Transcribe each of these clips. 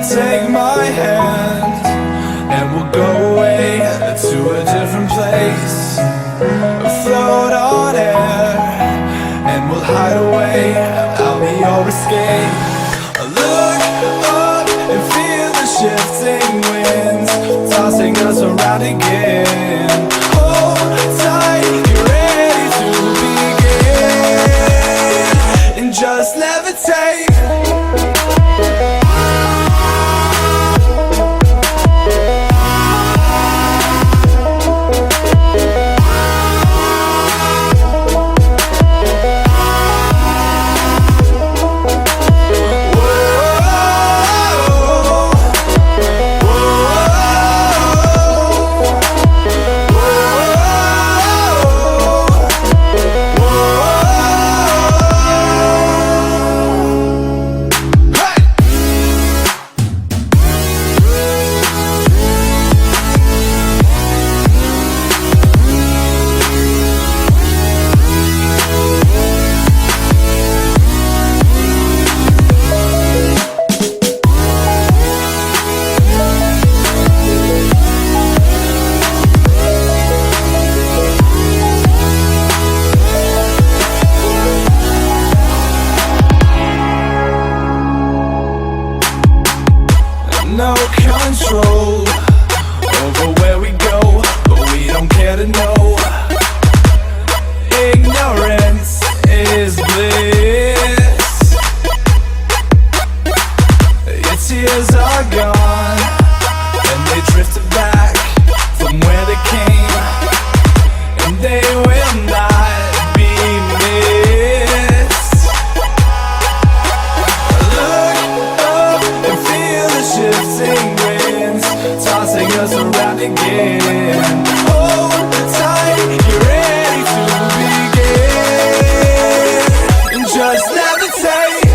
Take my hand and we'll go away to a different place. Float on air and we'll hide away. I'll be your escape. Look up and feel the shifting winds tossing us around again. Hold tight, get ready to begin and just levitate. No control over where we go, but we don't care to know. Ignorance is bliss. Your tears are gone and they drifted back from where they came, and they will not be missed. Look up and feel the shifting winds tossing us around again. Hold tight, get ready to begin and just levitate.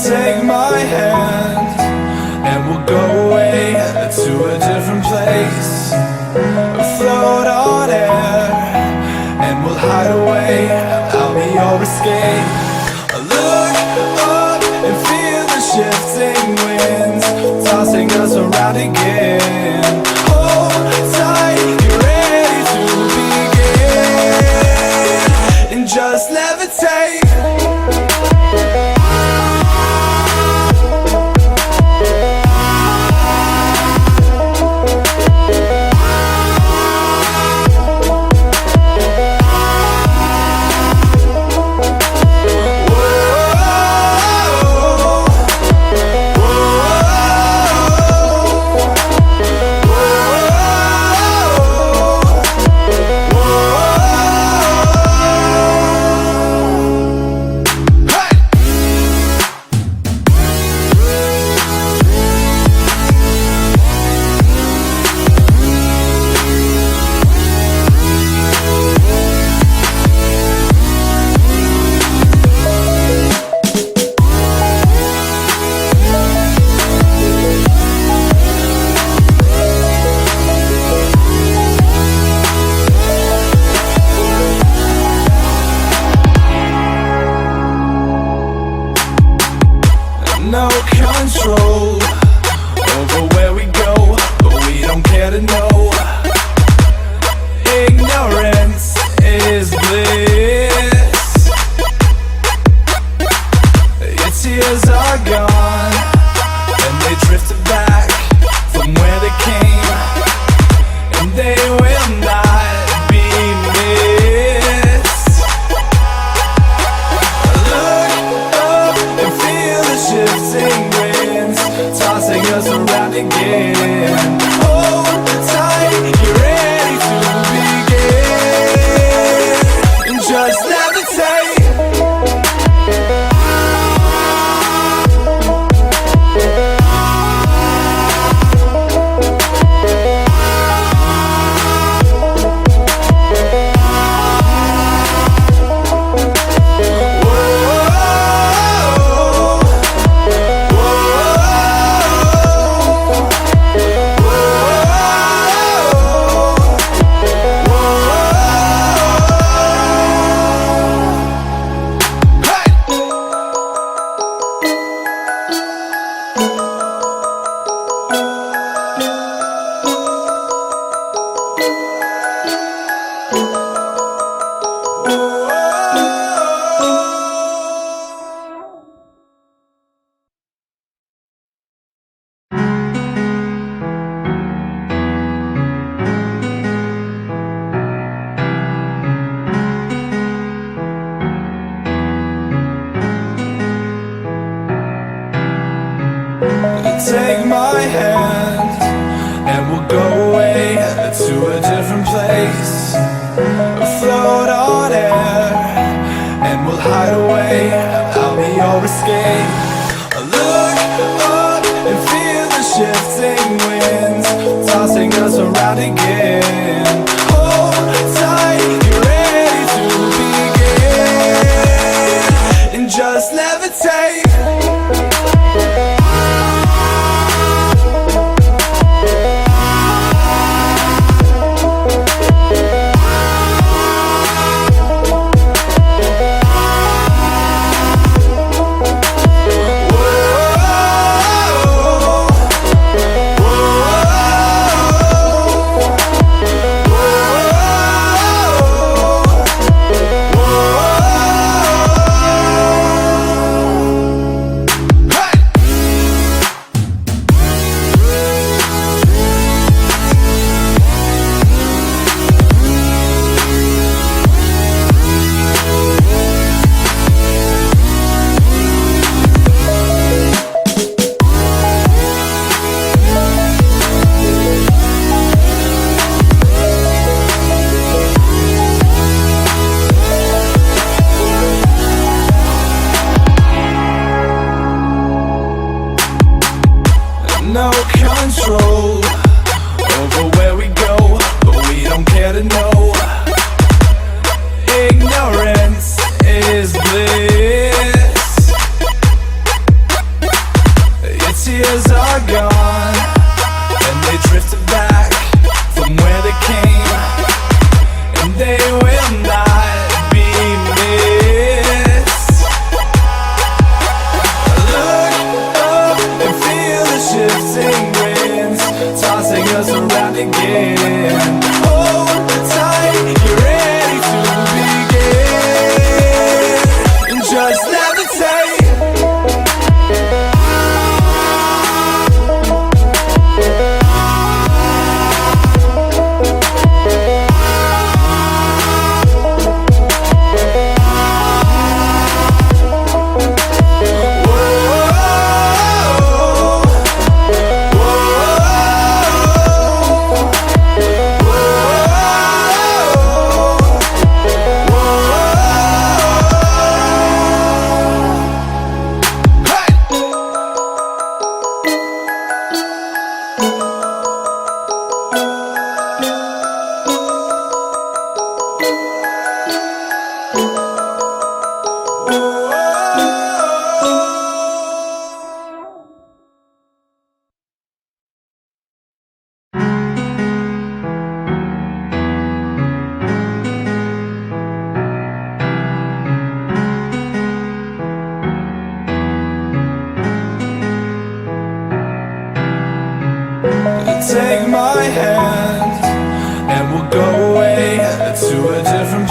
Take my hand and we'll go away to a different place. Float on air and we'll hide away. I'll be your escape. Look up and feel the shifting winds tossing us around again. Hold tight, get ready to begin and just levitate.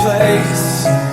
place.